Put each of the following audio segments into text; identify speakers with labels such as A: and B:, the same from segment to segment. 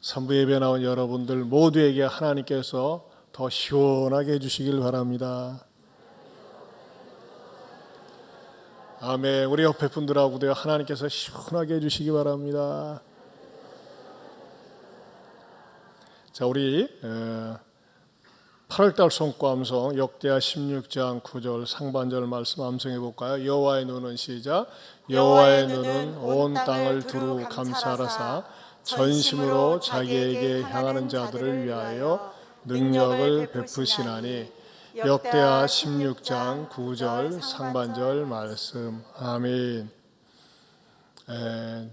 A: 선부 예배 나온 여러분들 모두에게 하나님께서 더 시원하게 해주시길 바랍니다. 아멘. 우리 옆에 분들하고도 하나님께서 시원하게 해주시기 바랍니다. 자, 우리 8월달 성과암송 역대하 16장 9절 상반절 말씀 암송해 볼까요? 여호와의 눈은 시작. 여호와의 눈은 온 땅을 두루 감찰하사 전심으로 자기에게 향하는 자들을 위하여 능력을 베푸시나니. 역대하 16장 9절 상반절 말씀. 아멘.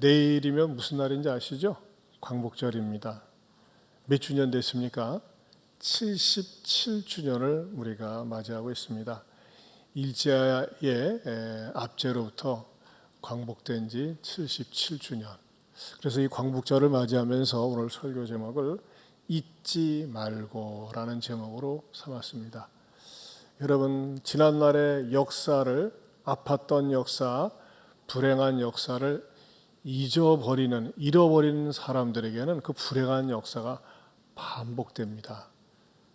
A: 내일이면 무슨 날인지 아시죠? 광복절입니다. 몇 주년 됐습니까? 77주년을 우리가 맞이하고 있습니다. 일제의 압제로부터 광복된 지 77주년. 그래서 이 광복절을 맞이하면서 오늘 설교 제목을 잊지 말고라는 제목으로 삼았습니다. 여러분, 지난날의 역사를, 아팠던 역사, 불행한 역사를 잃어버리는 사람들에게는 그 불행한 역사가 반복됩니다.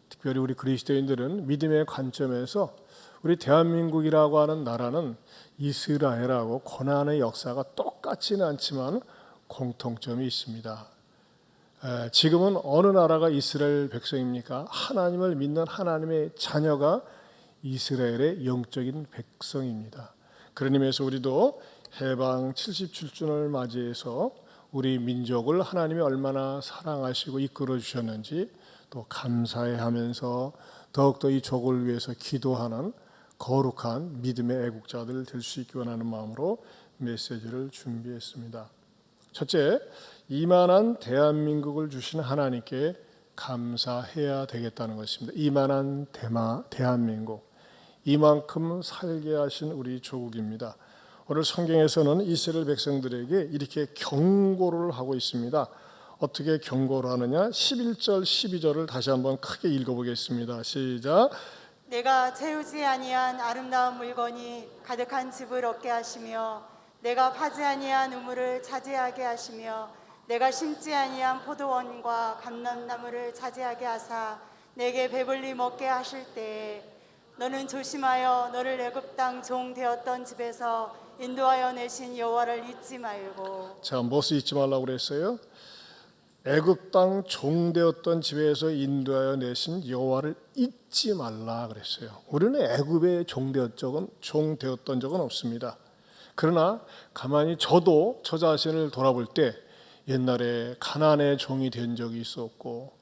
A: 특별히 우리 그리스도인들은 믿음의 관점에서 우리 대한민국이라고 하는 나라는 이스라엘하고 고난의 역사가 똑같지는 않지만 공통점이 있습니다. 지금은 어느 나라가 이스라엘 백성입니까? 하나님을 믿는 하나님의 자녀가 이스라엘의 영적인 백성입니다. 그런 의미에서 우리도 해방 77주년을 맞이해서 우리 민족을 하나님이 얼마나 사랑하시고 이끌어 주셨는지 또 감사해하면서 더욱더 이 족을 위해서 기도하는 거룩한 믿음의 애국자들 될 수 있기 원하는 마음으로 메시지를 준비했습니다. 첫째, 이만한 대한민국을 주신 하나님께 감사해야 되겠다는 것입니다. 이만한 대한민국, 이만큼 살게 하신 우리 조국입니다. 오늘 성경에서는 이스라엘 백성들에게 이렇게 경고를 하고 있습니다. 어떻게 경고를 하느냐? 11절 12절을 다시 한번 크게 읽어보겠습니다. 시작.
B: 내가 채우지 아니한 아름다운 물건이 가득한 집을 얻게 하시며 내가 파지 아니한 우물을 차지하게 하시며 내가 심지 아니한 포도원과 감람나무를 차지하게 하사 내게 배불리 먹게 하실 때에 너는 조심하여 너를 애굽 땅 종 되었던 집에서 인도하여 내신 여호와를 잊지 말고.
A: 자, 무엇을 잊지 말라고 그랬어요? 애굽 땅 종 되었던 집에서 인도하여 내신 여호와를 잊지 말라 그랬어요. 우리는 애굽의 종 되었던 적은 없습니다. 그러나 가만히 저도 저 자신을 돌아볼 때 옛날에 가난의 종이 된 적이 있었고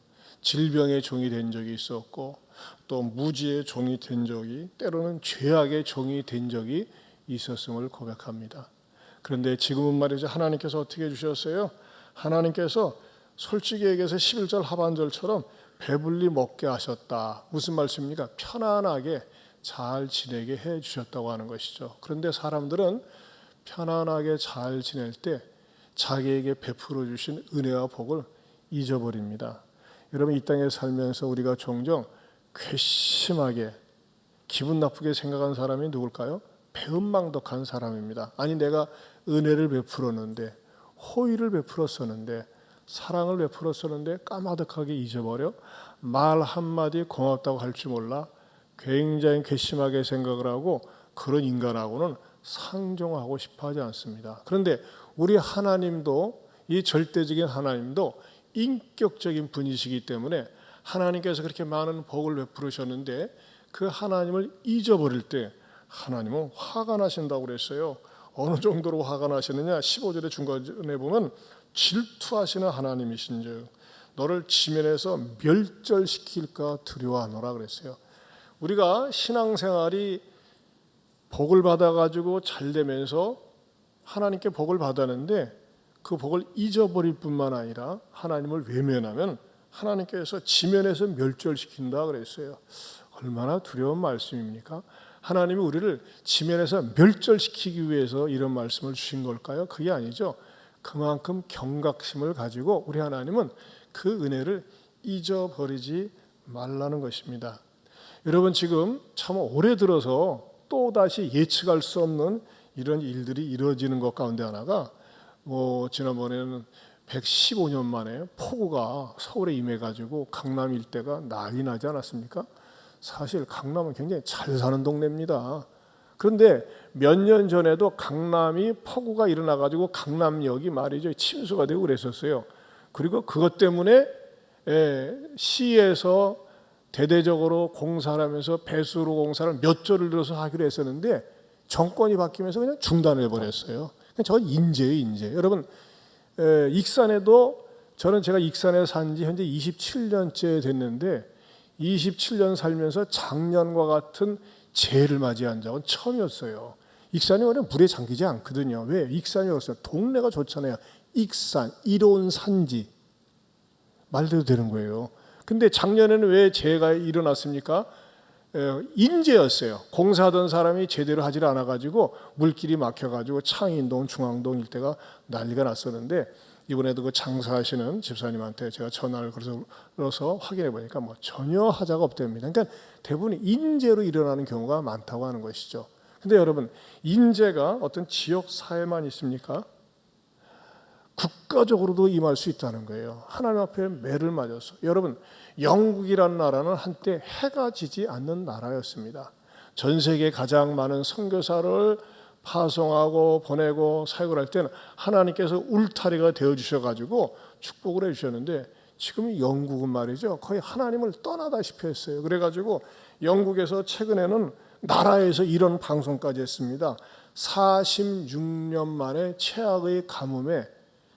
A: 질병의 종이 된 적이 있었고 또 무지의 종이 된 적이, 때로는 죄악의 종이 된 적이 있었음을 고백합니다. 그런데 지금은 말이죠, 하나님께서 어떻게 해주셨어요? 하나님께서 솔직히 얘기해서 11절 하반절처럼 배불리 먹게 하셨다. 무슨 말씀입니까? 편안하게 잘 지내게 해주셨다고 하는 것이죠. 그런데 사람들은 편안하게 잘 지낼 때 자기에게 베풀어 주신 은혜와 복을 잊어버립니다. 여러분, 이 땅에 살면서 우리가 종종 괘씸하게 기분 나쁘게 생각한 사람이 누굴까요? 배은망덕한 사람입니다. 아니, 내가 은혜를 베풀었는데, 호의를 베풀었었는데, 사랑을 베풀었었는데 까마득하게 잊어버려 말 한마디 고맙다고 할 줄 몰라 굉장히 괘씸하게 생각을 하고, 그런 인간하고는 상종하고 싶어 하지 않습니다. 그런데 우리 하나님도, 이 절대적인 하나님도 인격적인 분이시기 때문에 하나님께서 그렇게 많은 복을 베풀으셨는데 그 하나님을 잊어버릴 때 하나님은 화가 나신다고 그랬어요. 어느 정도로 화가 나시느냐? 15절의 중간에 보면 질투하시는 하나님이신즉 너를 지면에서 멸절시킬까 두려워하노라 그랬어요. 우리가 신앙생활이 복을 받아가지고 잘 되면서 하나님께 복을 받았는데 그 복을 잊어버릴 뿐만 아니라 하나님을 외면하면 하나님께서 지면에서 멸절시킨다 그랬어요. 얼마나 두려운 말씀입니까? 하나님이 우리를 지면에서 멸절시키기 위해서 이런 말씀을 주신 걸까요? 그게 아니죠. 그만큼 경각심을 가지고 우리 하나님은 그 은혜를 잊어버리지 말라는 것입니다. 여러분, 지금 참 올해 들어서 또다시 예측할 수 없는 이런 일들이 이루어지는 것 가운데 하나가 지난번에는 115년 만에 폭우가 서울에 임해가지고 강남 일대가 난리 나지 않았습니까? 사실 강남은 굉장히 잘 사는 동네입니다. 그런데 몇 년 전에도 강남이 폭우가 일어나가지고 강남역이 말이죠 침수가 되고 그랬었어요. 그리고 그것 때문에 시에서 대대적으로 공사를 하면서 배수로 공사를 몇 조를 들어서 하기로 했었는데 정권이 바뀌면서 그냥 중단을 해버렸어요. 저건 인재예요, 인재. 여러분 익산에도 저는 제가 익산에 산 지 현재 27년째 됐는데 27년 살면서 작년과 같은 재해를 맞이한 적은 처음이었어요. 익산이 원래 물에 잠기지 않거든요. 왜? 익산이 그렇어요. 동네가 좋잖아요. 익산, 이로운 산지. 말대로 되는 거예요. 근데 작년에는 왜 재해가 일어났습니까? 인재였어요. 공사하던 사람이 제대로 하질 않아가지고 물길이 막혀가지고 창인동, 중앙동 일대가 난리가 났었는데 이번에도 그 장사하시는 집사님한테 제가 전화를 걸어서 확인해 보니까 뭐 전혀 하자가 없답니다. 그러니까 대부분 인재로 일어나는 경우가 많다고 하는 것이죠. 근데 여러분 인재가 어떤 지역 사회만 있습니까? 국가적으로도 임할 수 있다는 거예요. 하나님 앞에 매를 맞아서. 여러분 영국이라는 나라는 한때 해가 지지 않는 나라였습니다. 전 세계 가장 많은 선교사를 파송하고 보내고 사역을 할 때는 하나님께서 울타리가 되어주셔가지고 축복을 해주셨는데 지금 영국은 말이죠 거의 하나님을 떠나다시피 했어요. 그래가지고 영국에서 최근에는 나라에서 이런 방송까지 했습니다. 46년 만에 최악의 가뭄에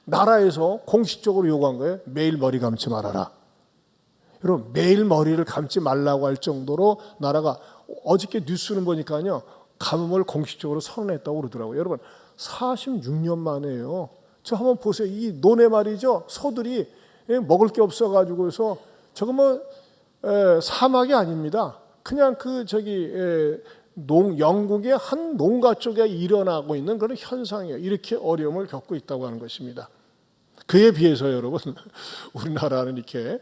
A: 나라에서 공식적으로 요구한 거예요. 매일 머리 감지 말아라. 여러분 매일 머리를 감지 말라고 할 정도로 나라가 어저께 뉴스는 보니까요 가뭄을 공식적으로 선언했다고 그러더라고요. 여러분 46년 만에요. 저 한번 보세요. 이 논에 말이죠 소들이 먹을 게 없어가지고서 저거 뭐 사막이 아닙니다. 그냥 영국의 한 농가 쪽에 일어나고 있는 그런 현상이에요. 이렇게 어려움을 겪고 있다고 하는 것입니다. 그에 비해서 여러분 우리나라는 이렇게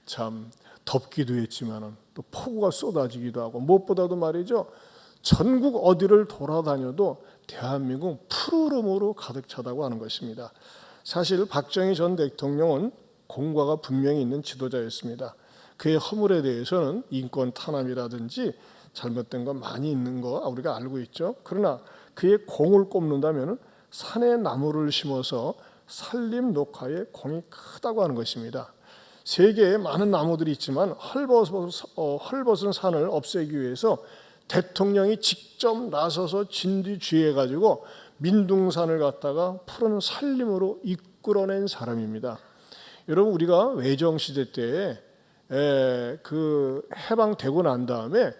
A: 참 덥기도 했지만 또 폭우가 쏟아지기도 하고 무엇보다도 말이죠 전국 어디를 돌아다녀도 대한민국 푸르름으로 가득 차다고 하는 것입니다. 사실 박정희 전 대통령은 공과가 분명히 있는 지도자였습니다. 그의 허물에 대해서는 인권 탄압이라든지 잘못된 거 많이 있는 거 우리가 알고 있죠. 그러나 그의 공을 꼽는다면 산에 나무를 심어서 산림 녹화에 공이 크다고 하는 것입니다. 세계에 많은 나무들이 있지만 헐벗은 산을 없애기 위해서 대통령이 직접 나서서 진두지휘해가지고 민둥산을 갖다가 푸른 산림으로 이끌어낸 사람입니다. 여러분 우리가 외정시대 때 그 해방되고 난 다음에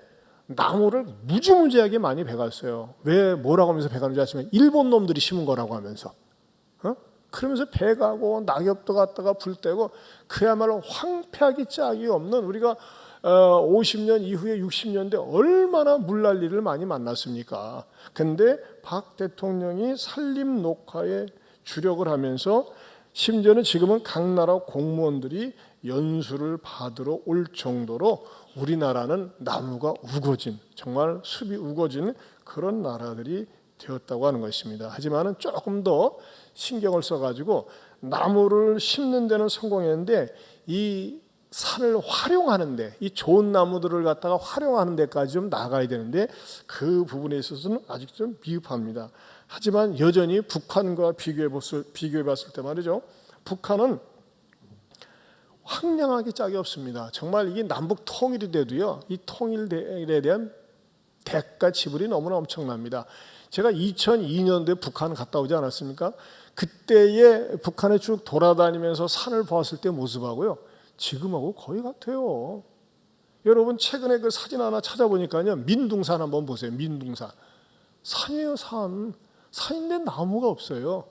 A: 나무를 무지무지하게 많이 베갔어요. 왜 뭐라고 하면서 베가는지 아시면 일본 놈들이 심은 거라고 하면서 그러면서 베가고 낙엽도 갖다가 불 떼고 그야말로 황폐하기 짝이 없는 우리가 50년 이후에 60년대 얼마나 물난리를 많이 만났습니까? 근데 박 대통령이 산림 녹화에 주력을 하면서 심지어는 지금은 각 나라 공무원들이 연수를 받으러 올 정도로 우리나라는 나무가 우거진 정말 숲이 우거진 그런 나라들이 되었다고 하는 것입니다. 하지만 조금 더 신경을 써가지고 나무를 심는 데는 성공했는데 이 산을 활용하는데 이 좋은 나무들을 갖다가 활용하는 데까지 좀 나가야 되는데 그 부분에 있어서는 아직 좀 미흡합니다. 하지만 여전히 북한과 비교해 봤을 때 말이죠. 북한은 황량하기 짝이 없습니다. 정말 이게 남북 통일이 돼도요. 이 통일에 대한 대가 지불이 너무나 엄청납니다. 제가 2002년도에 북한 갔다 오지 않았습니까? 그때의 북한에 쭉 돌아다니면서 산을 보았을 때 모습하고요. 지금하고 거의 같아요. 여러분 최근에 그 사진 하나 찾아보니까요. 민둥산 한번 보세요. 민둥산. 산이에요, 산. 산인데 나무가 없어요.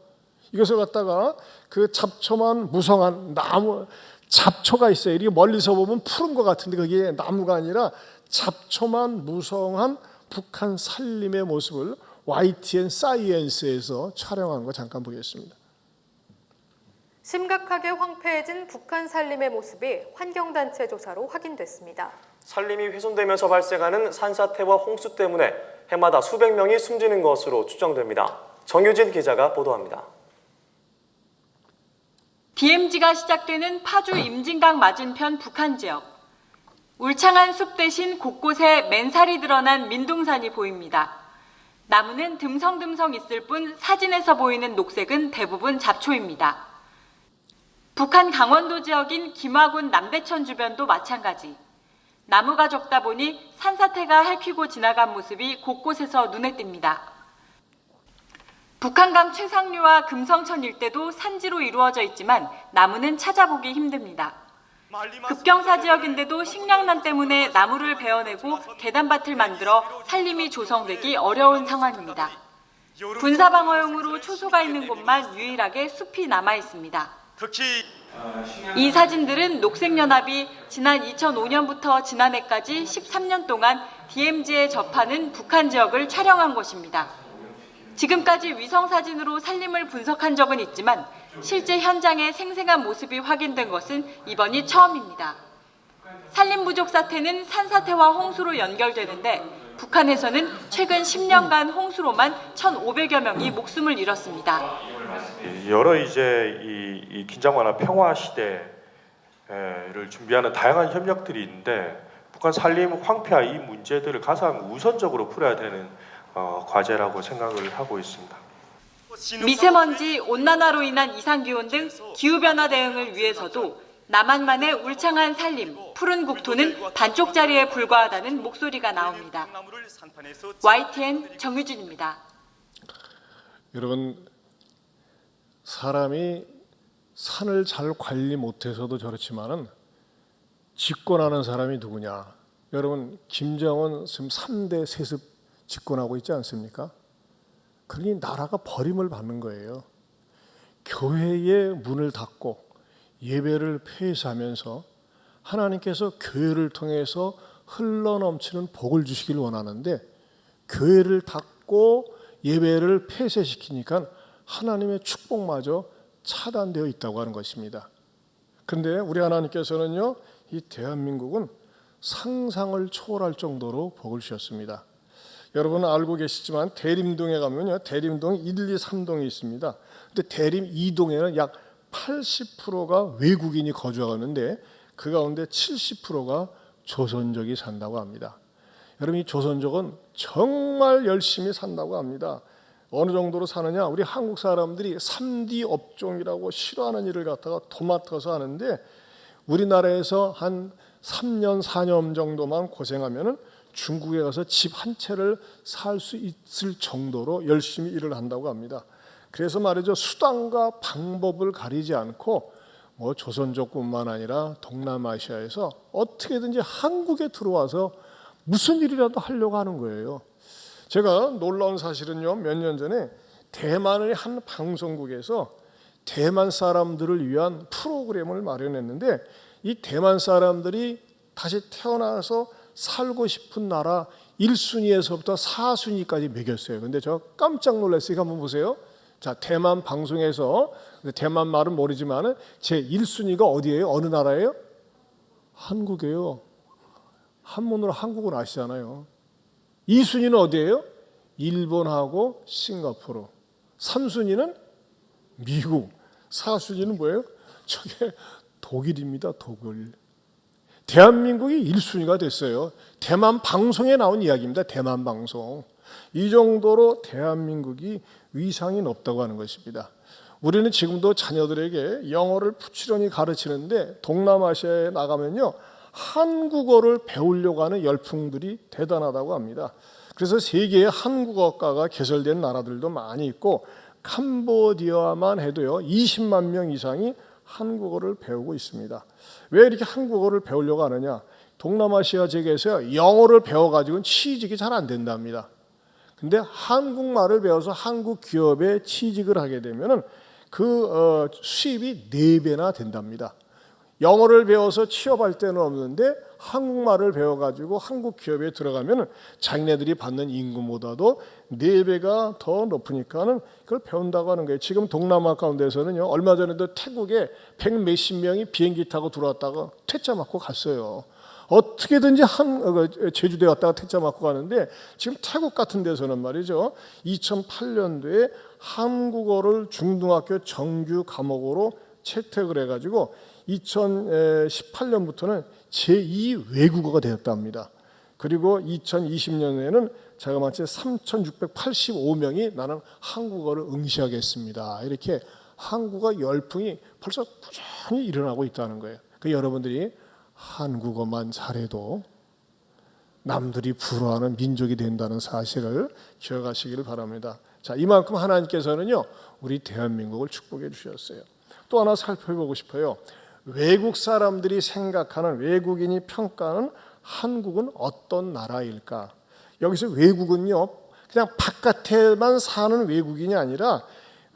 A: 이것을 갖다가 그 잡초만 무성한 나무 잡초가 있어요. 이렇게 멀리서 보면 푸른 것 같은데 그게 나무가 아니라 잡초만 무성한 북한 산림의 모습을 YTN 사이언스에서 촬영한 거 잠깐 보겠습니다.
C: 심각하게 황폐해진 북한 산림의 모습이 환경단체 조사로 확인됐습니다.
D: 산림이 훼손되면서 발생하는 산사태와 홍수 때문에 해마다 수백 명이 숨지는 것으로 추정됩니다. 정유진 기자가 보도합니다.
E: DMZ가 시작되는 파주 임진강 맞은편 북한 지역. 울창한 숲 대신 곳곳에 맨살이 드러난 민둥산이 보입니다. 나무는 듬성듬성 있을 뿐 사진에서 보이는 녹색은 대부분 잡초입니다. 북한 강원도 지역인 김화군 남대천 주변도 마찬가지. 나무가 적다 보니 산사태가 핥히고 지나간 모습이 곳곳에서 눈에 띕니다. 북한강 최상류와 금성천 일대도 산지로 이루어져 있지만 나무는 찾아보기 힘듭니다. 급경사 지역인데도 식량난 때문에 나무를 베어내고 계단밭을 만들어 살림이 조성되기 어려운 상황입니다. 군사방어용으로 초소가 있는 곳만 유일하게 숲이 남아 있습니다. 이 사진들은 녹색연합이 지난 2005년부터 지난해까지 13년 동안 DMZ에 접하는 북한 지역을 촬영한 것입니다. 지금까지 위성사진으로 산림을 분석한 적은 있지만 실제 현장의 생생한 모습이 확인된 것은 이번이 처음입니다. 산림 부족 사태는 산사태와 홍수로 연결되는데 북한에서는 최근 10년간 홍수로만 1,500여 명이 목숨을 잃었습니다.
F: 여러 이제 이 긴장 완화 평화 시대를 준비하는 다양한 협력들이 있는데 북한 산림 황폐화 이 문제들을 가장 우선적으로 풀어야 되는 과제라고 생각을 하고 있습니다.
E: 미세먼지, 온난화로 인한 이상기온 등 기후변화 대응을 위해서도 남한만의 울창한 산림, 푸른 국토는 반쪽짜리에 불과하다는 목소리가 나옵니다. YTN 정유진입니다.
A: 여러분, 사람이 산을 잘 관리 못해서도 저렇지만은 집권하는 사람이 누구냐? 여러분, 김정은 지금 3대 세습 집권하고 있지 않습니까? 그러니 나라가 버림을 받는 거예요. 교회의 문을 닫고 예배를 폐쇄하면서 하나님께서 교회를 통해서 흘러넘치는 복을 주시길 원하는데 교회를 닫고 예배를 폐쇄시키니까 하나님의 축복마저 차단되어 있다고 하는 것입니다. 그런데 우리 하나님께서는요, 이 대한민국은 상상을 초월할 정도로 복을 주셨습니다. 여러분은 알고 계시지만 대림동에 가면요, 대림동 1, 2, 3동이 있습니다. 근데 대림 2동에는 약 80%가 외국인이 거주하는데 그 가운데 70%가 조선족이 산다고 합니다. 여러분, 이 조선족은 정말 열심히 산다고 합니다. 어느 정도로 사느냐? 우리 한국 사람들이 3D 업종이라고 싫어하는 일을 갖다가 도맡아서 하는데 우리나라에서 한 3년, 4년 정도만 고생하면은 중국에 가서 집 한 채를 살 수 있을 정도로 열심히 일을 한다고 합니다. 그래서 말이죠, 수단과 방법을 가리지 않고 조선족뿐만 아니라 동남아시아에서 어떻게든지 한국에 들어와서 무슨 일이라도 하려고 하는 거예요. 제가 놀라운 사실은요, 몇 년 전에 대만의 한 방송국에서 대만 사람들을 위한 프로그램을 마련했는데 이 대만 사람들이 다시 태어나서 살고 싶은 나라 1순위에서부터 4순위까지 매겼어요. 근데 저 깜짝 놀랐어요. 한번 보세요. 자, 대만 방송에서, 대만 말은 모르지만 제 1순위가 어디예요? 어느 나라예요? 한국이에요. 한문으로 한국은 아시잖아요. 2순위는 어디예요? 일본하고 싱가포르. 3순위는 미국. 4순위는 뭐예요? 저게 독일입니다. 독일. 대한민국이 1순위가 됐어요. 대만 방송에 나온 이야기입니다. 대만 방송. 이 정도로 대한민국이 위상이 높다고 하는 것입니다. 우리는 지금도 자녀들에게 영어를 부지런히 가르치는데 동남아시아에 나가면요, 한국어를 배우려고 하는 열풍들이 대단하다고 합니다. 그래서 세계에 한국어과가 개설된 나라들도 많이 있고 캄보디아만 해도요 20만 명 이상이 한국어를 배우고 있습니다. 왜 이렇게 한국어를 배우려고 하느냐? 동남아시아 지역에서 영어를 배워가지고는 취직이 잘 안 된답니다. 근데 한국말을 배워서 한국 기업에 취직을 하게 되면은 그 수입이 4배나 된답니다. 영어를 배워서 취업할 때는 없는데 한국말을 배워가지고 한국 기업에 들어가면 자기네들이 받는 임금보다도 4배가 더 높으니까는 그걸 배운다고 하는 거예요. 지금 동남아 가운데서는요, 얼마 전에도 태국에 100 몇십 명이 비행기 타고 들어왔다가 퇴짜 맞고 갔어요. 어떻게든지 제주도에 왔다가 퇴짜 맞고 가는데 지금 태국 같은 데서는 말이죠, 2008년도에 한국어를 중등학교 정규 과목으로 채택을 해가지고 2018년부터는 제2 외국어가 되었답니다. 그리고 2020년에는 자그마치 3,685명이 나는 한국어를 응시하겠습니다. 이렇게 한국어 열풍이 벌써 꾸준히 일어나고 있다는 거예요. 그 여러분들이 한국어만 잘해도 남들이 부러워하는 민족이 된다는 사실을 기억하시기를 바랍니다. 자, 이만큼 하나님께서는요, 우리 대한민국을 축복해 주셨어요. 또 하나 살펴보고 싶어요. 외국 사람들이 생각하는, 외국인이 평가하는 한국은 어떤 나라일까? 여기서 외국은요, 그냥 바깥에만 사는 외국인이 아니라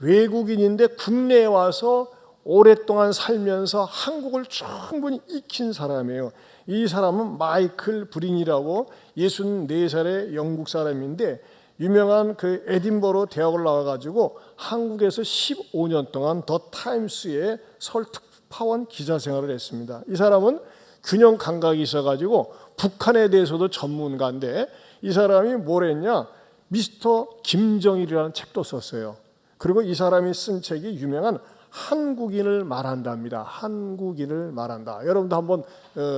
A: 외국인인데 국내에 와서 오랫동안 살면서 한국을 충분히 익힌 사람이에요. 이 사람은 마이클 브린이라고 64살의 영국 사람인데 유명한 그 에딘버러 대학을 나와가지고 한국에서 15년 동안 더 타임스의 서울 특파원 기자 생활을 했습니다. 이 사람은 균형 감각이 있어가지고 북한에 대해서도 전문가인데 이 사람이 뭘 했냐? 미스터 김정일이라는 책도 썼어요. 그리고 이 사람이 쓴 책이 유명한 한국인을 말한답니다. 한국인을 말한다. 여러분도 한번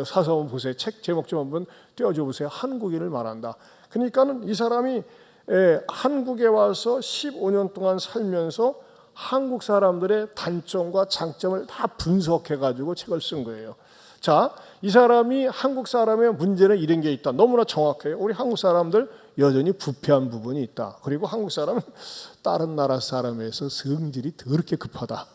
A: 사서 한번 보세요. 책 제목 좀 한번 띄워줘 보세요. 한국인을 말한다. 그러니까는 이 사람이 한국에 와서 15년 동안 살면서 한국 사람들의 단점과 장점을 다 분석해가지고 책을 쓴 거예요. 자, 이 사람이 한국 사람의 문제는 이런 게 있다. 너무나 정확해요. 우리 한국 사람들 여전히 부패한 부분이 있다. 그리고 한국 사람은 다른 나라 사람에서 성질이 더럽게 급하다.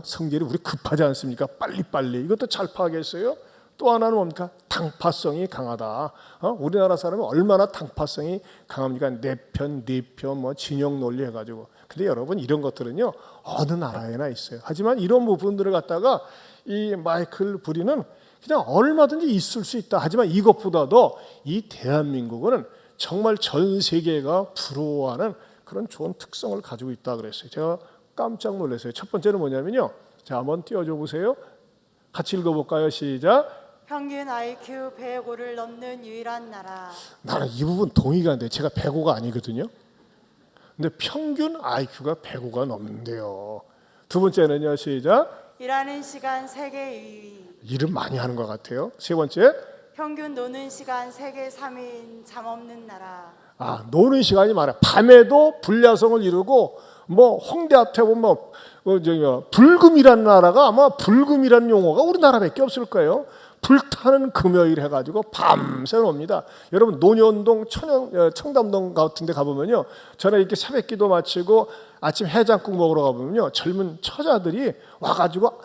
A: 성질이 우리 급하지 않습니까? 빨리빨리. 이것도 잘 파악했어요. 또 하나는 뭡니까? 당파성이 강하다. 우리나라 사람은 얼마나 당파성이 강합니까? 내 편, 네 편, 뭐 진영 논리 해가지고. 근데 여러분 이런 것들은요 어느 나라에나 있어요. 하지만 이런 부분들을 갖다가 이 마이클 브린은 그냥 얼마든지 있을 수 있다. 하지만 이것보다도 이 대한민국은 정말 전 세계가 부러워하는 그런 좋은 특성을 가지고 있다 그랬어요. 제가 깜짝 놀랐어요. 첫 번째는 뭐냐면요. 자, 한번 띄워줘 보세요. 같이 읽어볼까요? 시작.
B: 평균 IQ 105를 넘는 유일한 나라.
A: 나는 이 부분 동의가 안 돼. 제가 105가 아니거든요. 근데 평균 IQ가 105가 넘는데요. 두 번째는요. 시작.
B: 일하는 시간 세계 2위.
A: 일은 많이 하는 것 같아요. 세 번째.
B: 평균 노는 시간 세계 3위인 잠 없는 나라.
A: 노는 시간이 많아요. 밤에도 불야성을 이루고 뭐 홍대 앞에 보면 불금이라는 나라가 아마 불금이라는 용어가 우리나라밖에 없을 거예요. 불타는 금요일 해가지고 밤새 놉니다. 여러분 논현동 청담동 같은 데 가보면요. 저는 이렇게 새벽기도 마치고 아침 해장국 먹으러 가보면요. 젊은 처자들이 와가지고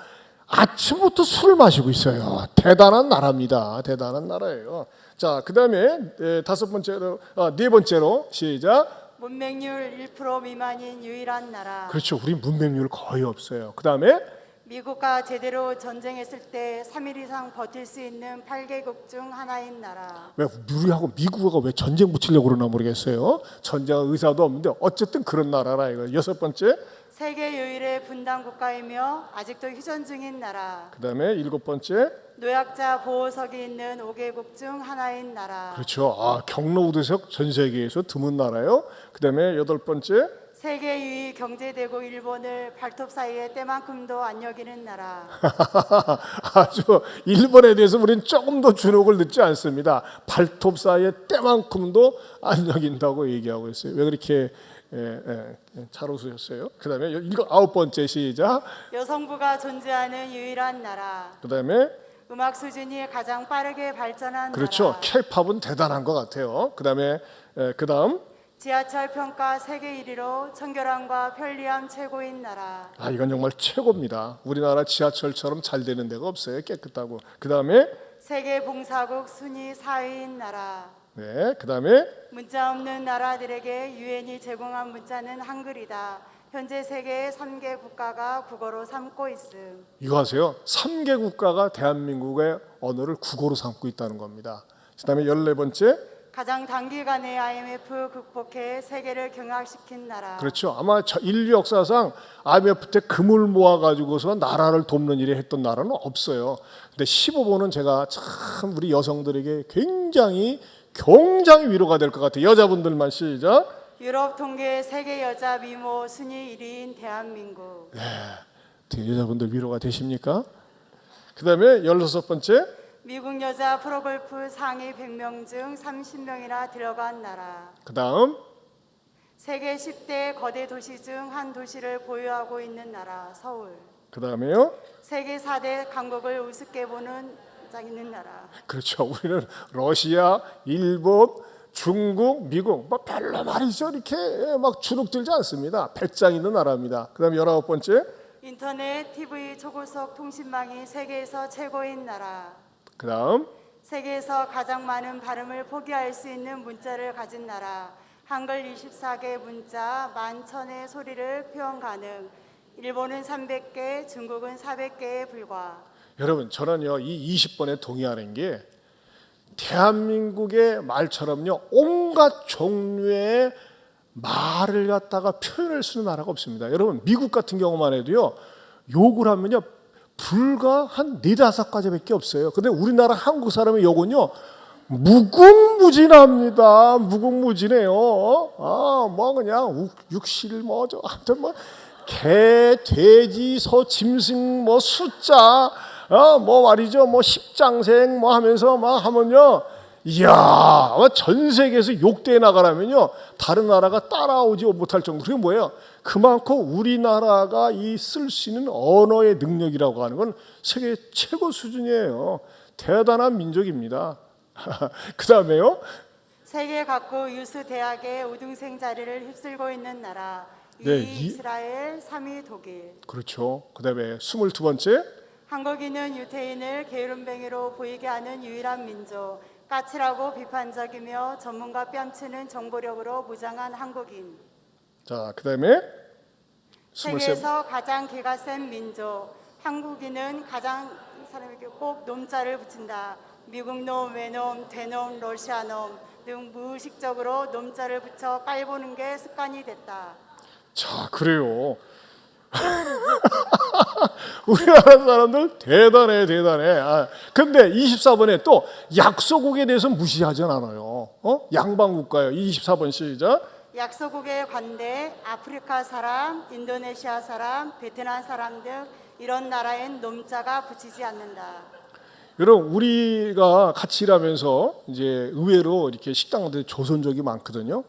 A: 아침부터 술을 마시고 있어요. 대단한 나라입니다. 대단한 나라예요. 자, 그 다음에 네 번째로 시작.
B: 문맹률 1% 미만인 유일한 나라.
A: 그렇죠. 우리 문맹률 거의 없어요. 그 다음에
B: 미국과 제대로 전쟁했을 때 3일 이상 버틸 수 있는 8개국 중 하나인 나라.
A: 왜 우리하고 미국하고 왜 전쟁 붙이려고 그러나 모르겠어요. 전쟁 의사도 없는데 어쨌든 그런 나라라 이거. 여섯 번째.
B: 세계 유일의 분단 국가이며 아직도 휴전 중인 나라.
A: 그다음에 일곱 번째.
B: 노약자 보호석이 있는 5개국 중 하나인 나라.
A: 그렇죠. 경로우드석 전 세계에서 드문 나라요. 그다음에 여덟 번째.
B: 세계 유일 경제대국 일본을 발톱 사이에 때만큼도 안 여기는 나라.
A: 아주 일본에 대해서 우리는 조금 더 주목을 듣지 않습니다. 발톱 사이에 때만큼도 안 여긴다고 얘기하고 있어요. 왜 그렇게 잘 웃으셨어요? 그 다음에 아홉 번째 시작.
B: 여성부가 존재하는 유일한 나라.
A: 그 다음에
B: 음악 수준이 가장 빠르게 발전한
A: 그렇죠.
B: 나라.
A: K-팝은 대단한 것 같아요. 그 다음에 그 다음
B: 지하철 평가 세계 1위로 청결함과 편리함 최고인 나라.
A: 이건 정말 최고입니다. 우리나라 지하철처럼 잘 되는 데가 없어요. 깨끗하고. 그 다음에
B: 세계 봉사국 순위 4위인 나라.
A: 네, 그 다음에
B: 문자 없는 나라들에게 유엔이 제공한 문자는 한글이다. 현재 세계의 3개 국가가 국어로 삼고 있음.
A: 이거 하세요. 3개 국가가 대한민국의 언어를 국어로 삼고 있다는 겁니다. 그 다음에 14번째.
B: 가장 단기간에 IMF 극복해 세계를 경악시킨 나라.
A: 그렇죠. 아마 인류 역사상 IMF 때 금을 모아가지고서 나라를 돕는 일을 했던 나라는 없어요. 근데 15번은 제가 참 우리 여성들에게 굉장히 위로가 될 것 같아요. 여자분들만 시작.
B: 유럽 통계 세계 여자 미모 순위 1위인 대한민국.
A: 어떻게 여자분들 위로가 되십니까? 그 다음에 16번째,
B: 미국 여자 프로골프 상위 100명 중 30명이나 들어간 나라.
A: 그 다음
B: 세계 10대 거대 도시 중 한 도시를 보유하고 있는 나라 서울.
A: 그 다음에요.
B: 세계 4대 강국을 우습게 보는 장 있는 나라.
A: 그렇죠. 우리는 러시아, 일본, 중국, 미국 뭐 별로 말이죠. 이렇게 막 주눅들지 않습니다. 배짱 있는 나라입니다. 그 다음에 19번째,
B: 인터넷, TV, 초고속 통신망이 세계에서 최고인 나라.
A: 그 다음
B: 세계에서 가장 많은 발음을 포기할 수 있는 문자를 가진 나라. 한글 24개 문자 11,000의 소리를 표현 가능. 일본은 300개, 중국은 400개에 불과.
A: 여러분, 저는요 이 20번에 동의하는 게 대한민국의 말처럼요 온갖 종류의 말을 갖다가 표현할 수 있는 나라가 없습니다. 여러분, 미국 같은 경우만 해도요 욕을 하면요 불과 한 4-5가지밖에 없어요. 근데 우리나라 한국 사람의 욕은요 무궁무진합니다. 무궁무진해요. 뭐 그냥 육실 뭐죠, 아무튼 뭐 개, 돼지, 소, 짐승, 뭐 숫자, 뭐 말이죠, 뭐 십장생 뭐 하면서 막 하면요, 이야, 아마 전 세계에서 욕대에 나가라면요 다른 나라가 따라오지 못할 정도. 그게 뭐예요? 그만큼 우리나라가 이 쓸 수 있는 언어의 능력이라고 하는 건 세계 최고 수준이에요. 대단한 민족입니다. 그 다음에요,
B: 세계 각국 유수 대학의 우등생 자리를 휩쓸고 있는 나라. 2위
A: 네,
B: 이스라엘, 3위 독일.
A: 그렇죠. 그 다음에 22번째,
B: 한국인은 유태인을 게으름뱅이로 보이게 하는 유일한 민족. 까칠하고 비판적이며 전문가 뺨치는 정보력으로 무장한 한국인.
A: 자, 그 다음에 23,
B: 세계에서 가장 기가 센 민족. 한국인은 가장 사람에게 꼭 놈자를 붙인다. 미국 놈, 외놈, 대놈, 러시아 놈 등 무의식적으로 놈자를 붙여 깔보는 게 습관이 됐다.
A: 자, 그래요. 우리나라 사람들 대단해. 근데 24번에 또 약소국에 대해서 무시하진 않아요. 양방국가요. 24번 시작.
B: 약소국에 관대 아프리카 사람, 인도네시아 사람, 베트남 사람 등 이런 나라엔 놈자가 붙이지 않는다.
A: 여러분, 우리가 같이 일하면서 이제 의외로 이렇게 식당들 조선족이 많거든요.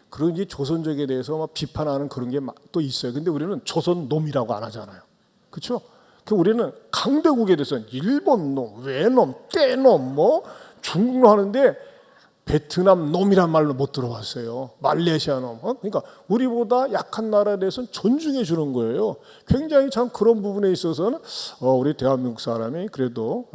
A: 그런 이 조선족에 대해서 막 비판하는 그런 게 또 있어요. 근데 우리는 조선놈이라고 안 하잖아요. 그렇죠? 우리는 강대국에 대해서는 일본놈, 외놈, 떼놈, 뭐 중국놈 하는데 베트남 놈이란 말로 못 들어봤어요. 말레이시아 놈. 그러니까 우리보다 약한 나라에 대해서는 존중해 주는 거예요. 굉장히 참 그런 부분에 있어서는 우리 대한민국 사람이 그래도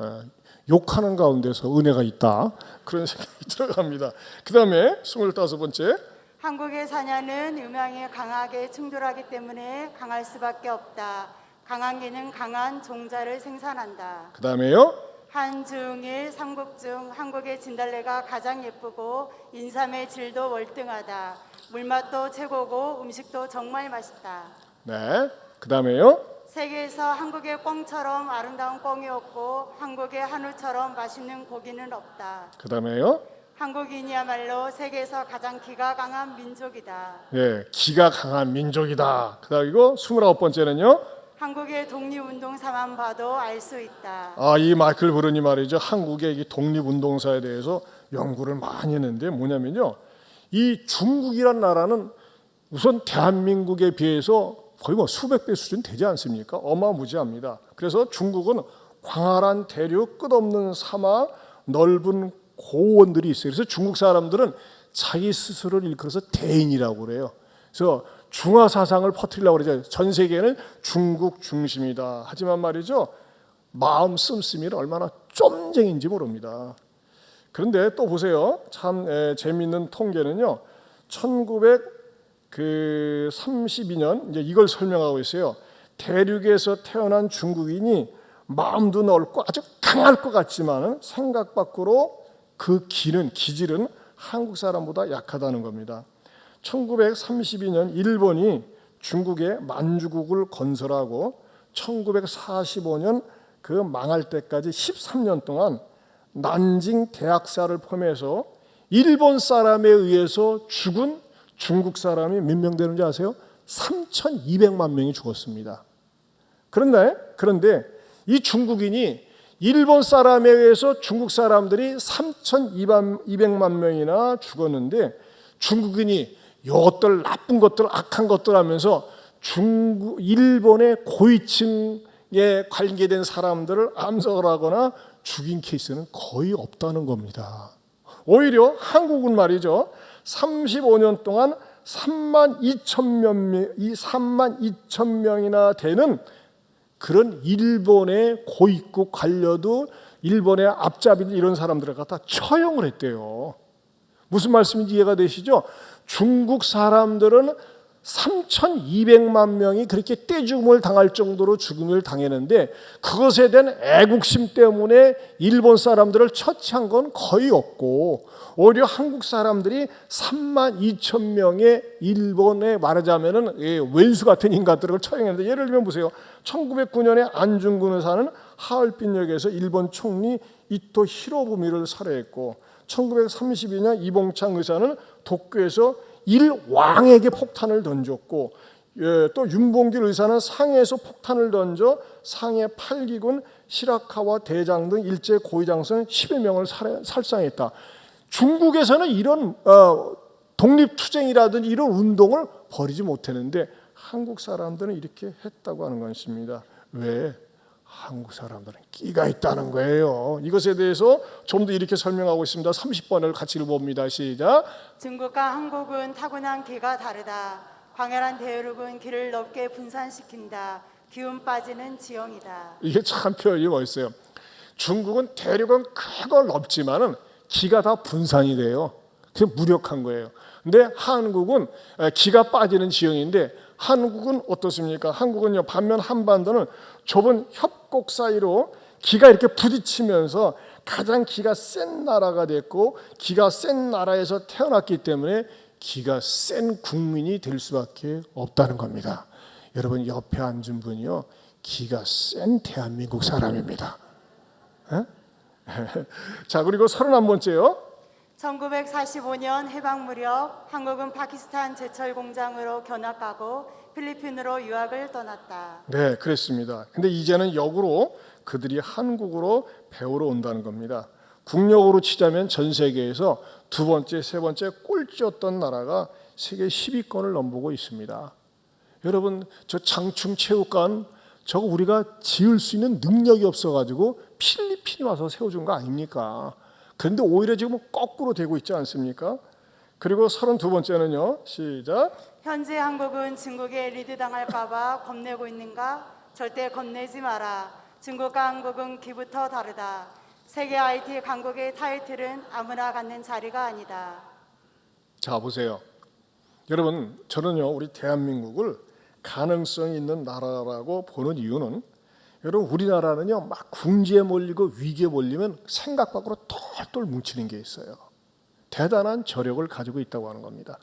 A: 욕하는 가운데서 은혜가 있다. 그런 생각이 들어갑니다. 그 다음에 25번째.
B: 한국의 사냐는 음양이 강하게 충돌하기 때문에 강할 수밖에 없다. 강한 개는 강한 종자를 생산한다.
A: 그 다음에요.
B: 한중일 삼국 중 한국의 진달래가 가장 예쁘고 인삼의 질도 월등하다. 물맛도 최고고 음식도 정말 맛있다.
A: 네. 그 다음에요.
B: 세계에서 한국의 꽁처럼 아름다운 꽁이 없고 한국의 한우처럼 맛있는 고기는 없다.
A: 그 다음에요.
B: 한국인이야말로 세계에서 가장 기가 강한 민족이다.
A: 예, 기가 강한 민족이다. 그리고 29번째는요.
B: 한국의 독립운동사만 봐도 알 수 있다.
A: 이 마이클 브루니 말이죠. 한국의 이 독립운동사에 대해서 연구를 많이 했는데 뭐냐면요. 이 중국이란 나라는 우선 대한민국에 비해서 거의 뭐 수백 배 수준 되지 않습니까? 어마무지합니다. 그래서 중국은 광활한 대륙, 끝없는 사막, 넓은 고원들이 있어요. 그래서 중국 사람들은 자기 스스로를 일컬어서 대인이라고 그래요. 그래서 중화 사상을 퍼뜨리려고 그러죠. 전 세계는 중국 중심이다. 하지만 말이죠, 마음 씀씀이는 얼마나 쫌쟁인지 모릅니다. 그런데 또 보세요. 참 재미있는 통계는요. 1932년 이제 이걸 설명하고 있어요. 대륙에서 태어난 중국인이 마음도 넓고 아주 강할 것 같지만 생각 밖으로 그 기질은 한국 사람보다 약하다는 겁니다. 1932년 일본이 중국에 만주국을 건설하고 1945년 그 망할 때까지 13년 동안 난징 대학살을 포함해서 일본 사람에 의해서 죽은 중국 사람이 몇 명 되는지 아세요? 3,200만 명이 죽었습니다. 그런데 이 중국인이 일본 사람에 의해서 중국 사람들이 3,200만 명이나 죽었는데 중국인이 이것들 나쁜 것들 악한 것들 하면서 일본의 고위층에 관계된 사람들을 암살을 하거나 죽인 케이스는 거의 없다는 겁니다. 오히려 한국은 말이죠. 35년 동안 32,000명이나 되는 그런 일본의 고위급 관료도 일본의 앞잡이들 이런 사람들을 갖다 처형을 했대요. 무슨 말씀인지 이해가 되시죠? 중국 사람들은 3,200만 명이 그렇게 떼죽음을 당할 정도로 죽음을 당했는데 그것에 대한 애국심 때문에 일본 사람들을 처치한 건 거의 없고 오히려 한국 사람들이 32,000명의 일본에 말하자면 왼수 같은 인간들을 처형했는데 예를 들면 보세요. 1909년에 안중근 의사는 하얼빈역에서 일본 총리 이토 히로부미를 살해했고 1932년 이봉창 의사는 도쿄에서 일왕에게 폭탄을 던졌고 또 윤봉길 의사는 상해에서 폭탄을 던져 상해 8기군 시라카와 대장 등 일제 고위장성 10여 명을 살상했다. 중국에서는 이런 독립투쟁이라든지 이런 운동을 벌이지 못했는데 한국 사람들은 이렇게 했다고 하는 것입니다. 왜? 한국 사람들은 끼가 있다는 거예요. 이것에 대해서 좀 더 이렇게 설명하고 있습니다. 30번을 같이 읽어봅니다. 시작.
B: 중국과 한국은 타고난 기가 다르다. 광활한 대륙은 기를 넓게 분산시킨다. 기운 빠지는 지형이다.
A: 이게 참 표현이 멋있어요. 중국은 대륙은 크고 넓지만은 기가 다 분산이 돼요. 그게 무력한 거예요. 근데 한국은 기가 빠지는 지형인데 한국은 어떻습니까? 한국은요 반면 한반도는 좁은 협곡 사이로 기가 이렇게 부딪히면서 가장 기가 센 나라가 됐고 기가 센 나라에서 태어났기 때문에 기가 센 국민이 될 수밖에 없다는 겁니다. 여러분 옆에 앉은 분이요 기가 센 대한민국 사람입니다. 자 그리고 31번째요.
B: 1945년 해방 무렵 한국은 파키스탄 제철 공장으로 견학하고 필리핀으로 유학을 떠났다.
A: 네, 그랬습니다. 근데 이제는 역으로 그들이 한국으로 배우러 온다는 겁니다. 국력으로 치자면 전 세계에서 두 번째, 세 번째 꼴찌였던 나라가 세계 10위권을 넘보고 있습니다. 여러분, 저 장충체육관 저거 우리가 지을 수 있는 능력이 없어가지고 필리핀이 와서 세워준 거 아닙니까? 그런데 오히려 지금 거꾸로 되고 있지 않습니까? 그리고 32번째는요. 시작.
B: 현재 한국은 중국에 리드당할까 봐 겁내고 있는가? 절대 겁내지 마라. 중국과 한국은 기부터 다르다. 세계 IT 강국의 타이틀은 아무나 갖는 자리가 아니다.
A: 자 보세요. 여러분 저는요 우리 대한민국을 가능성이 있는 나라라고 보는 이유는 여러분 우리나라는요 막 궁지에 몰리고 위기에 몰리면 생각 밖으로 똘똘 뭉치는 게 있어요. 대단한 저력을 가지고 있다고 하는 겁니다.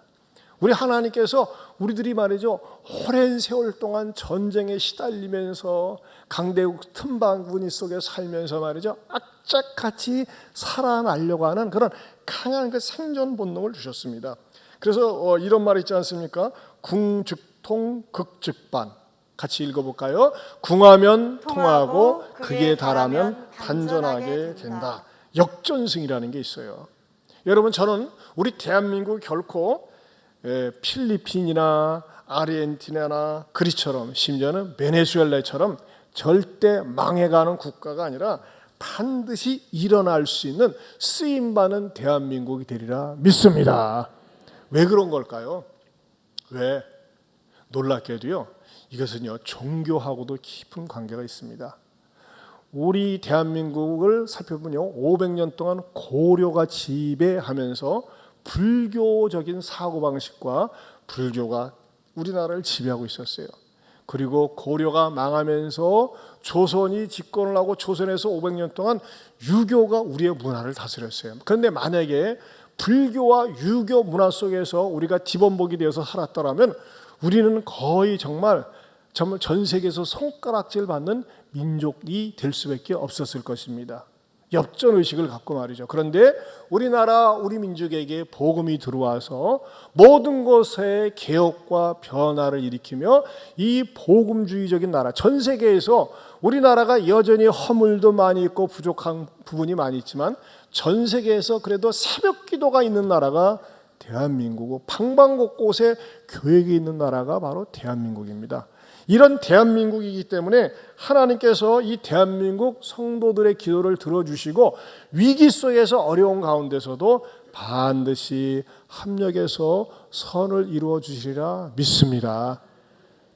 A: 우리 하나님께서 우리들이 말이죠 오랜 세월 동안 전쟁에 시달리면서 강대국 틈바구니 속에 살면서 말이죠 악착같이 살아나려고 하는 그런 강한 그 생존 본능을 주셨습니다. 그래서 이런 말 있지 않습니까? 궁즉통 극즉반 같이 읽어볼까요? 궁하면 통하고 극에 달하면 단전하게 된다. 역전승이라는 게 있어요. 여러분 저는 우리 대한민국 결코 필리핀이나 아르헨티나나 그리스처럼 심지어는 베네수엘라처럼 절대 망해가는 국가가 아니라 반드시 일어날 수 있는 쓰임받는 대한민국이 되리라 믿습니다. 왜 그런 걸까요? 왜? 놀랍게도요. 이것은요 종교하고도 깊은 관계가 있습니다. 우리 대한민국을 살펴보면요 500년 동안 고려가 지배하면서 불교적인 사고방식과 불교가 우리나라를 지배하고 있었어요. 그리고 고려가 망하면서 조선이 집권을 하고 조선에서 500년 동안 유교가 우리의 문화를 다스렸어요. 그런데 만약에 불교와 유교 문화 속에서 우리가 지번복이 되어서 살았더라면 우리는 거의 정말 전 세계에서 손가락질 받는 민족이 될 수밖에 없었을 것입니다. 엽전 의식을 갖고 말이죠. 그런데 우리나라 우리 민족에게 복음이 들어와서 모든 것에 개혁과 변화를 일으키며 이 복음주의적인 나라, 전 세계에서 우리나라가 여전히 허물도 많이 있고 부족한 부분이 많이 있지만 전 세계에서 그래도 새벽 기도가 있는 나라가 대한민국이고 방방곳곳에 교회가 있는 나라가 바로 대한민국입니다. 이런 대한민국이기 때문에 하나님께서 이 대한민국 성도들의 기도를 들어주시고 위기 속에서 어려운 가운데서도 반드시 합력해서 선을 이루어 주시리라 믿습니다.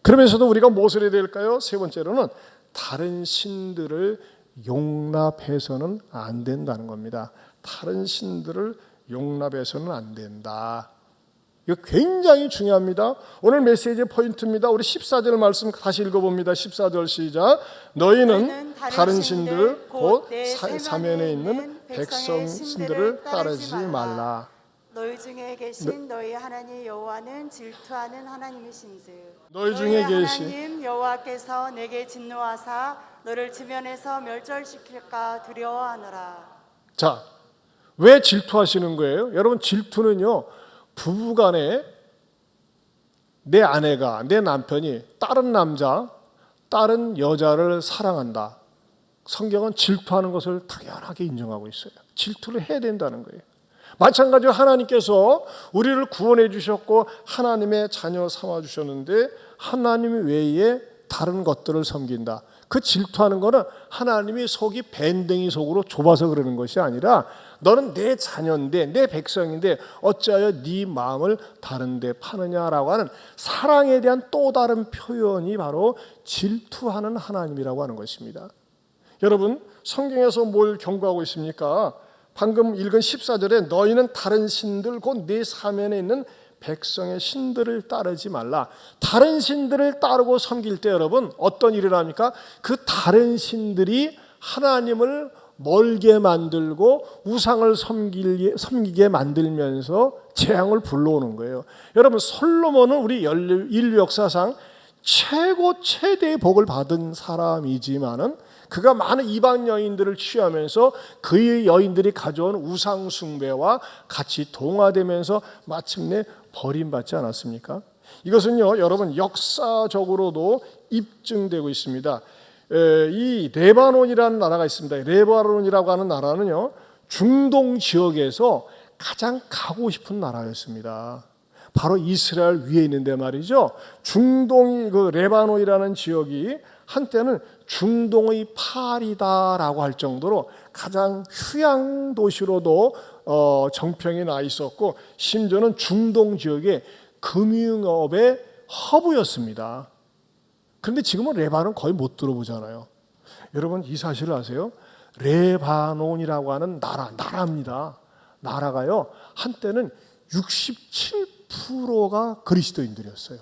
A: 그러면서도 우리가 무엇을 해야 될까요? 세 번째로는 다른 신들을 용납해서는 안 된다는 겁니다. 다른 신들을 용납해서는 안 된다. 이거 굉장히 중요합니다. 오늘 메시지의 포인트입니다. 우리 14절 말씀 다시 읽어봅니다. 14절 시작. 너희는 다른 신들 곧 사면에 있는 백성 신들을 따르지 말라.
B: 너희 중에 계신 너희 하나님 여호와는 질투하는 하나님이신즉
A: 너희 중에 계신
B: 하나님 여호와께서 내게 진노하사 너를 지면에서 멸절시킬까 두려워하노라.
A: 자, 왜 질투하시는 거예요? 여러분, 질투는요, 부부간에 내 아내가, 내 남편이 다른 남자, 다른 여자를 사랑한다. 성경은 질투하는 것을 당연하게 인정하고 있어요. 질투를 해야 된다는 거예요. 마찬가지로 하나님께서 우리를 구원해 주셨고 하나님의 자녀 삼아 주셨는데 하나님 외에 다른 것들을 섬긴다. 그 질투하는 거는 하나님이 속이 밴댕이 속으로 좁아서 그러는 것이 아니라 너는 내 자녀인데 내 백성인데 어찌하여 네 마음을 다른 데 파느냐라고 하는 사랑에 대한 또 다른 표현이 바로 질투하는 하나님이라고 하는 것입니다. 여러분, 성경에서 뭘 경고하고 있습니까? 방금 읽은 14절에 너희는 다른 신들 곧 네 사면에 있는 백성의 신들을 따르지 말라. 다른 신들을 따르고 섬길 때 여러분 어떤 일을 합니까? 그 다른 신들이 하나님을 멀게 만들고 우상을 섬기게 만들면서 재앙을 불러오는 거예요. 여러분, 솔로몬은 우리 인류 역사상 최대의 복을 받은 사람이지만은 그가 많은 이방 여인들을 취하면서 그의 여인들이 가져온 우상 숭배와 같이 동화되면서 마침내 버림받지 않았습니까? 이것은요, 여러분 역사적으로도 입증되고 있습니다. 이 레바논이라는 나라가 있습니다. 레바논이라고 하는 나라는요, 중동 지역에서 가장 가고 싶은 나라였습니다. 바로 이스라엘 위에 있는데 말이죠. 중동이 그 레바논이라는 지역이 한때는 중동의 파리다라고 할 정도로 가장 휴양 도시로도 정평이 나 있었고 심지어는 중동 지역의 금융업의 허브였습니다. 그런데 지금은 레바논 거의 못 들어보잖아요. 여러분, 이 사실을 아세요? 레바논이라고 하는 나라입니다. 나라가요, 한때는 67%가 그리스도인들이었어요.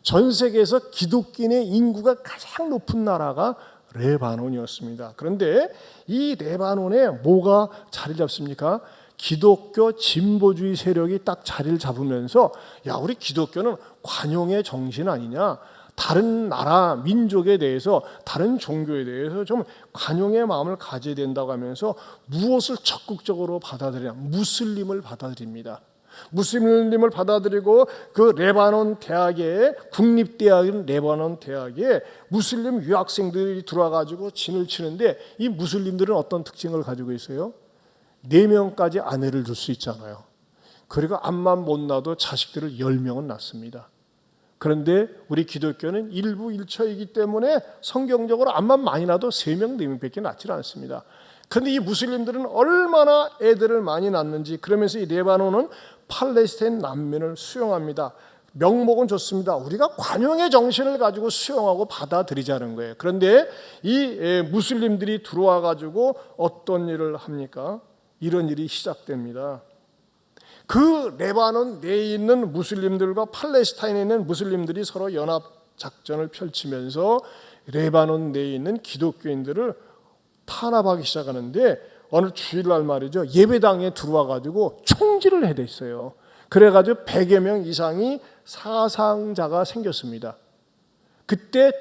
A: 전 세계에서 기독교인의 인구가 가장 높은 나라가 레바논이었습니다. 그런데 이 레바논에 뭐가 자리를 잡습니까? 기독교 진보주의 세력이 딱 자리를 잡으면서 야, 우리 기독교는 관용의 정신 아니냐? 다른 나라, 민족에 대해서, 다른 종교에 대해서 좀 관용의 마음을 가져야 된다고 하면서 무엇을 적극적으로 받아들이냐? 무슬림을 받아들입니다. 무슬림을 받아들이고 그 레바논 대학에, 국립대학인 레바논 대학에 무슬림 유학생들이 들어와가지고 진을 치는데 이 무슬림들은 어떤 특징을 가지고 있어요? 4명까지 아내를 둘 수 있잖아요. 그리고 암만 못 낳아도 자식들을 10명은 낳습니다. 그런데 우리 기독교는 일부 일처이기 때문에 성경적으로 암만 많이 낳아도 3명, 4명밖에 낳지 않습니다. 그런데 이 무슬림들은 얼마나 애들을 많이 낳는지, 그러면서 이 레바논은 팔레스타인 난민을 수용합니다. 명목은 좋습니다. 우리가 관용의 정신을 가지고 수용하고 받아들이자는 거예요. 그런데 이 무슬림들이 들어와 가지고 어떤 일을 합니까? 이런 일이 시작됩니다. 그 레바논 내에 있는 무슬림들과 팔레스타인에 있는 무슬림들이 서로 연합 작전을 펼치면서 레바논 내에 있는 기독교인들을 탄압하기 시작하는데 어느 주일날 말이죠, 예배당에 들어와 가지고 총질을 해댔어요. 그래가지고 100여 명 이상이 사상자가 생겼습니다. 그때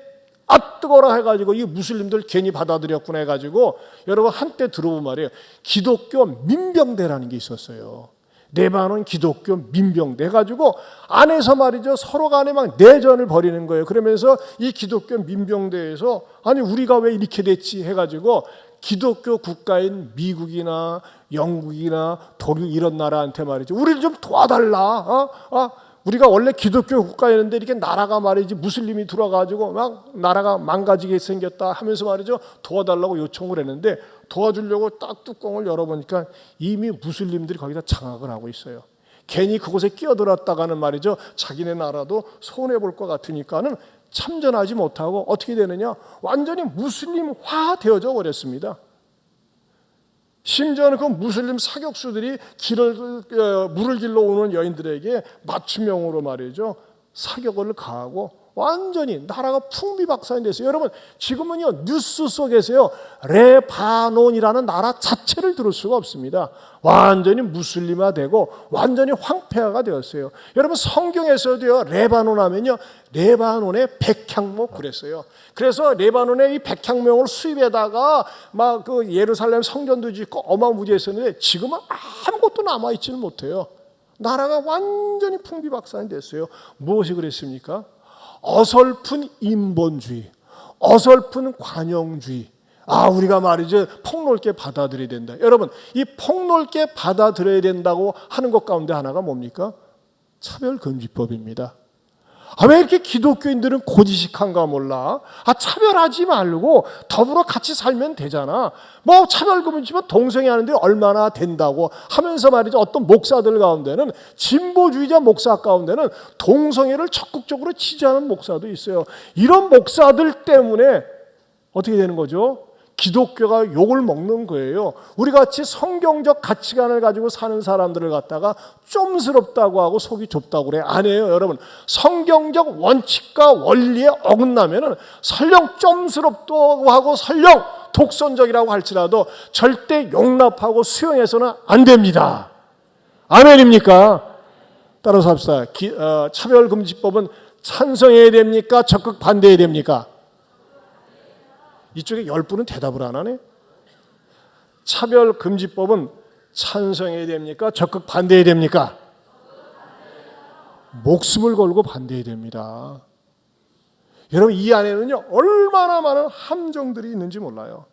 A: 뜨거라 해가지고 이 무슬림들 괜히 받아들였구나 해가지고 여러분 한때 들어보면 말이에요. 기독교 민병대라는 게 있었어요. 레바논 기독교 민병대 해가지고 안에서 말이죠. 서로 간에 막 내전을 벌이는 거예요. 그러면서 이 기독교 민병대에서 아니 우리가 왜 이렇게 됐지 해가지고 기독교 국가인 미국이나 영국이나 독일 이런 나라한테 말이죠. 우리를 좀 도와달라. 우리가 원래 기독교 국가였는데 이렇게 나라가 말이지 무슬림이 들어와가지고 막 나라가 망가지게 생겼다 하면서 말이죠. 도와달라고 요청을 했는데 도와주려고 딱 뚜껑을 열어보니까 이미 무슬림들이 거기다 장악을 하고 있어요. 괜히 그곳에 끼어들었다가는 말이죠. 자기네 나라도 손해볼 것 같으니까는 참전하지 못하고 어떻게 되느냐. 완전히 무슬림화 되어져 버렸습니다. 심지어는 그 무슬림 사격수들이 물을 길러 오는 여인들에게 맞춤형으로 말이죠. 사격을 가하고 완전히 나라가 풍비박산이 됐어요. 여러분 지금은요 뉴스 속에서요 레바논이라는 나라 자체를 들을 수가 없습니다. 완전히 무슬림화되고 완전히 황폐화가 되었어요. 여러분 성경에서도요 레바논 하면요 레바논의 백향목 그랬어요. 그래서 레바논의 이 백향목을 수입에다가 막 그 예루살렘 성전도 짓고 어마무지했었는데 지금은 아무것도 남아 있지는 못해요. 나라가 완전히 풍비박산이 됐어요. 무엇이 그랬습니까? 어설픈 인본주의, 어설픈 관용주의. 우리가 말이죠 폭넓게 받아들여야 된다. 여러분 이 폭넓게 받아들여야 된다고 하는 것 가운데 하나가 뭡니까? 차별금지법입니다. 왜 이렇게 기독교인들은 고지식한가 몰라? 차별하지 말고 더불어 같이 살면 되잖아. 뭐 차별금지면 동성애 하는데 얼마나 된다고 하면서 말이죠. 어떤 목사들 가운데는 진보주의자 목사 가운데는 동성애를 적극적으로 지지하는 목사도 있어요. 이런 목사들 때문에 어떻게 되는 거죠? 기독교가 욕을 먹는 거예요. 우리 같이 성경적 가치관을 가지고 사는 사람들을 갖다가 좀스럽다고 하고 속이 좁다고 그래. 아니에요, 여러분. 성경적 원칙과 원리에 어긋나면은 설령 좀스럽다고 하고 설령 독선적이라고 할지라도 절대 용납하고 수용해서는 안 됩니다. 아멘입니까? 따라서 합시다. 차별금지법은 찬성해야 됩니까? 적극 반대해야 됩니까? 이쪽에 10분은 대답을 안 하네. 차별금지법은 찬성해야 됩니까? 적극 반대해야 됩니까? 목숨을 걸고 반대해야 됩니다. 여러분 이 안에는요 얼마나 많은 함정들이 있는지 몰라요.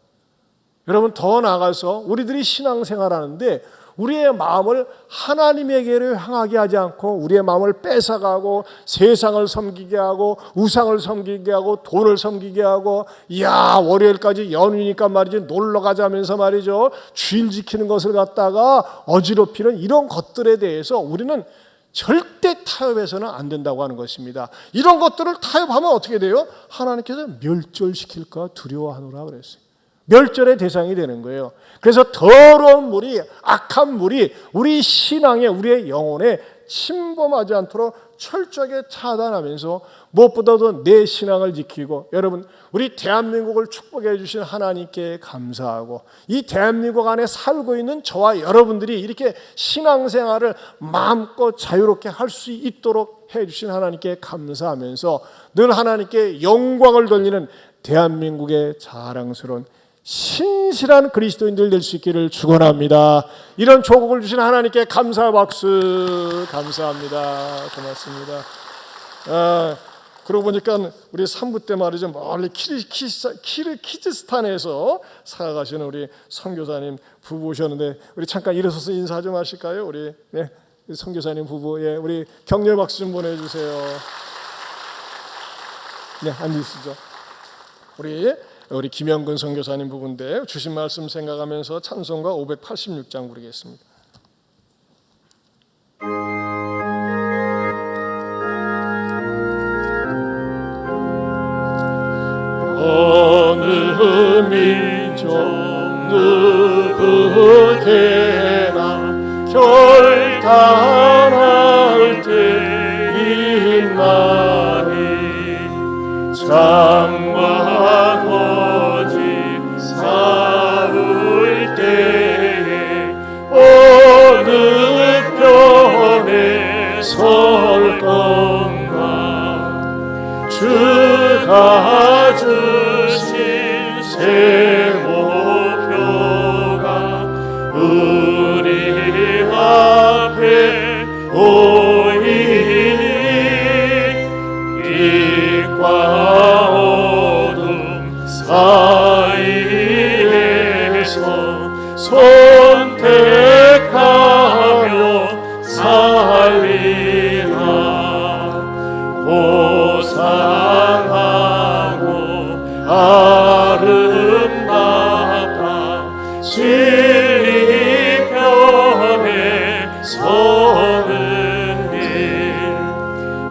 A: 여러분 더 나아가서 우리들이 신앙생활하는데 우리의 마음을 하나님에게로 향하게 하지 않고 우리의 마음을 뺏어가고 세상을 섬기게 하고 우상을 섬기게 하고 돈을 섬기게 하고 월요일까지 연휴니까 말이죠 놀러 가자면서 말이죠 주일 지키는 것을 갖다가 어지럽히는 이런 것들에 대해서 우리는 절대 타협해서는 안 된다고 하는 것입니다. 이런 것들을 타협하면 어떻게 돼요? 하나님께서 멸절시킬까 두려워하노라 그랬어요. 멸절의 대상이 되는 거예요. 그래서 더러운 물이 악한 물이 우리 신앙에 우리의 영혼에 침범하지 않도록 철저하게 차단하면서 무엇보다도 내 신앙을 지키고 여러분 우리 대한민국을 축복해 주신 하나님께 감사하고 이 대한민국 안에 살고 있는 저와 여러분들이 이렇게 신앙생활을 마음껏 자유롭게 할 수 있도록 해 주신 하나님께 감사하면서 늘 하나님께 영광을 돌리는 대한민국의 자랑스러운 신실한 그리스도인들 될 수 있기를 축원합니다. 이런 조국을 주신 하나님께 감사 박수 감사합니다. 고맙습니다. 그러고 보니까 우리 3부 때 말이죠 멀리 키르기즈스탄에서 살아가시는 우리 선교사님 부부 오셨는데 우리 잠깐 일어서서 인사 좀 하실까요? 우리 선교사님 부부 우리 격려 박수 좀 보내주세요. 앉으시죠. 우리 김영근 선교사님 부부인데 주신 말씀 생각하면서 찬송가 586장 부르겠습니다. 어느 민족 누구게나 결단할 때 있나니 창과 거짓 싸울 때에 어느 편에 설 건가 주가 주
F: 선택하며 살리라. 고상하고 아름답다 진리 편에 서는 길.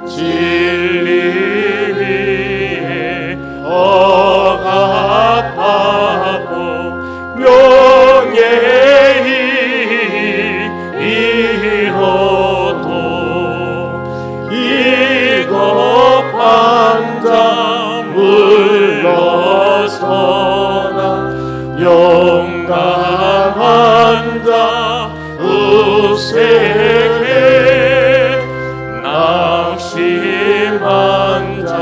F: 진리 위에 억압받고 명예히 이뤄도 비겁한 자 물러서나 용감한 자 우세해. 낙심한 자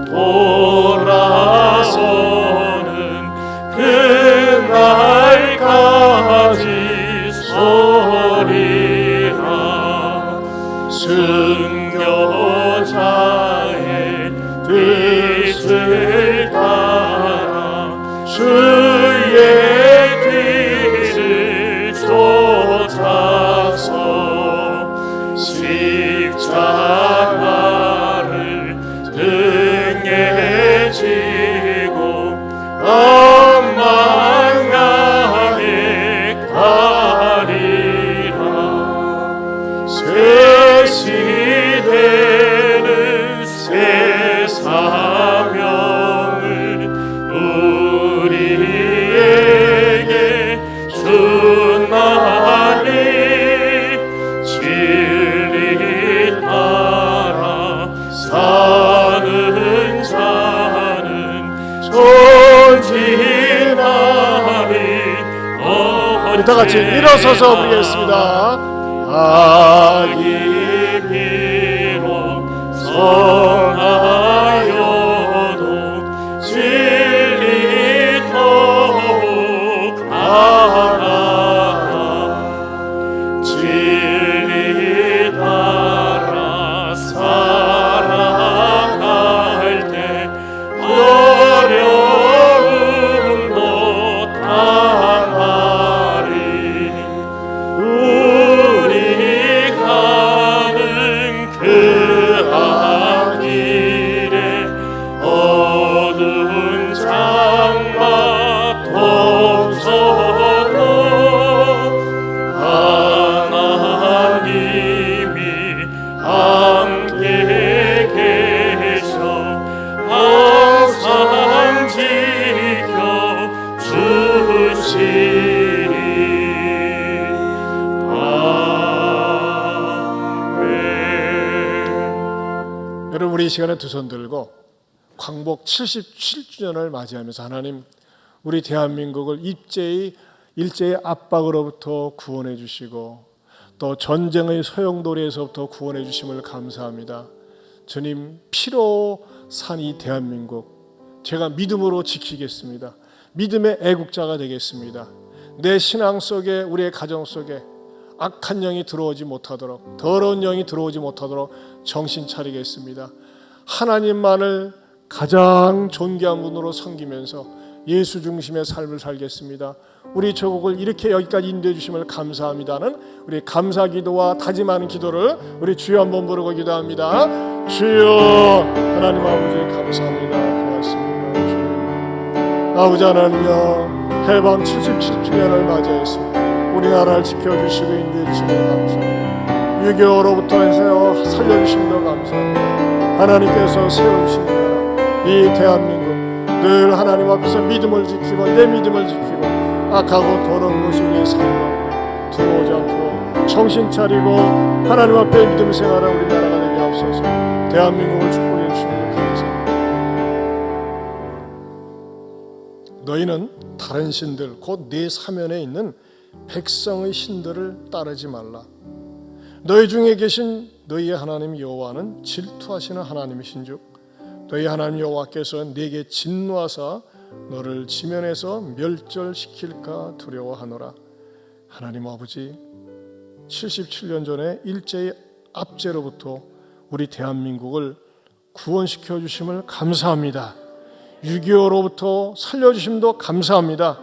F: 돌아서는 그날까지 서리라. 순교자의 뜻을 따라 주의 뜻을 쫓아서 십자가를 등에 지고 엄망하게 가리라. 새 시대는 새 사명을 우리에게 주나니 진리 따라 사는 자는 존진하리.
A: 우리 다 같이 일어서서 부르겠습니다.
F: 악이 비록 성하여도 진리 더욱 강하다. 진리 따라 살아갈 때 어려움도 당하리. 우리 가는 그 앞길에 어두운 장막 덮쳐도 하나님이 함께 계셔 항상 지켜 주시리.
A: 여러분, 우리 이 시간에 두 손 들고 광복 77주년을 맞이하면서 하나님, 우리 대한민국을 일제의 압박으로부터 구원해 주시고 또 전쟁의 소용돌이에서부터 구원해 주심을 감사합니다. 주님, 피로 산 이 대한민국 제가 믿음으로 지키겠습니다. 믿음의 애국자가 되겠습니다. 내 신앙 속에, 우리의 가정 속에 악한 영이 들어오지 못하도록, 더러운 영이 들어오지 못하도록 정신 차리겠습니다. 하나님만을 가장 존귀한 분으로 섬기면서 예수 중심의 삶을 살겠습니다. 우리 조국을 이렇게 여기까지 인도해 주심을 감사합니다는 우리 감사 기도와 다짐하는 기도를 우리 주여 한번 부르고 기도합니다. 주여, 하나님 아버지 감사합니다. 고맙습니다. 주여. 아버지 하나님여, 해방 77주년을 맞이했습니다. 우리나라를 지켜주시고 인도해 주심을 감사합니다. 6.25로부터 해서 살려주심도 감사합니다. 하나님께서 세워주신 나라, 이 대한민국 늘 하나님 앞에서 믿음을 지키고 내 믿음을 지키고 악하고 더러운 것이 우리의 삶 가운데 들어오지 않도록 정신 차리고 하나님 앞에 믿음 생활하는 우리나라가 되게 하옵소서. 대한민국을 축복해 주시면 감사합니다. 너희는 다른 신들 곧 네 사면에 있는 백성의 신들을 따르지 말라. 너희 중에 계신 너희의 하나님 여호와는 질투하시는 하나님이신즉 너희 하나님 여호와께서 네게 진노하사 너를 지면에서 멸절시킬까 두려워하노라. 하나님 아버지, 77년 전에 일제의 압제로부터 우리 대한민국을 구원시켜 주심을 감사합니다. 6.25로부터 살려주심도 감사합니다.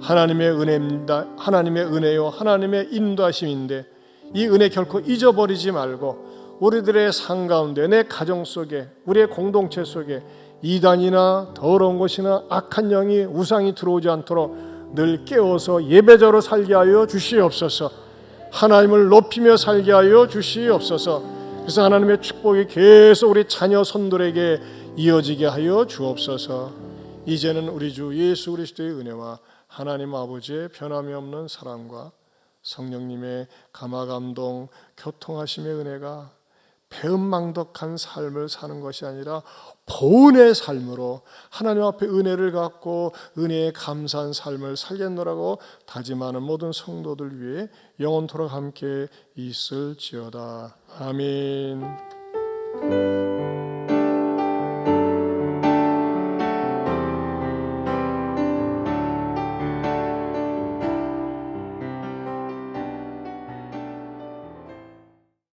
A: 하나님의 은혜입니다. 하나님의 은혜요, 하나님의 인도하심인데 이 은혜 결코 잊어버리지 말고 우리들의 삶 가운데, 내 가정 속에, 우리의 공동체 속에 이단이나 더러운 것이나 악한 영이, 우상이 들어오지 않도록 늘 깨워서 예배자로 살게 하여 주시옵소서. 하나님을 높이며 살게 하여 주시옵소서. 그래서 하나님의 축복이 계속 우리 자녀 손들에게 이어지게 하여 주옵소서. 이제는 우리 주 예수 그리스도의 은혜와 하나님 아버지의 변함이 없는 사랑과 성령님의 감화감동 교통하심의 은혜가 배은망덕한 삶을 사는 것이 아니라 보은의 삶으로 하나님 앞에 은혜를 갖고 은혜에 감사한 삶을 살겠노라고 다짐하는 모든 성도들 위해 영원토록 함께 있을지어다. 아멘.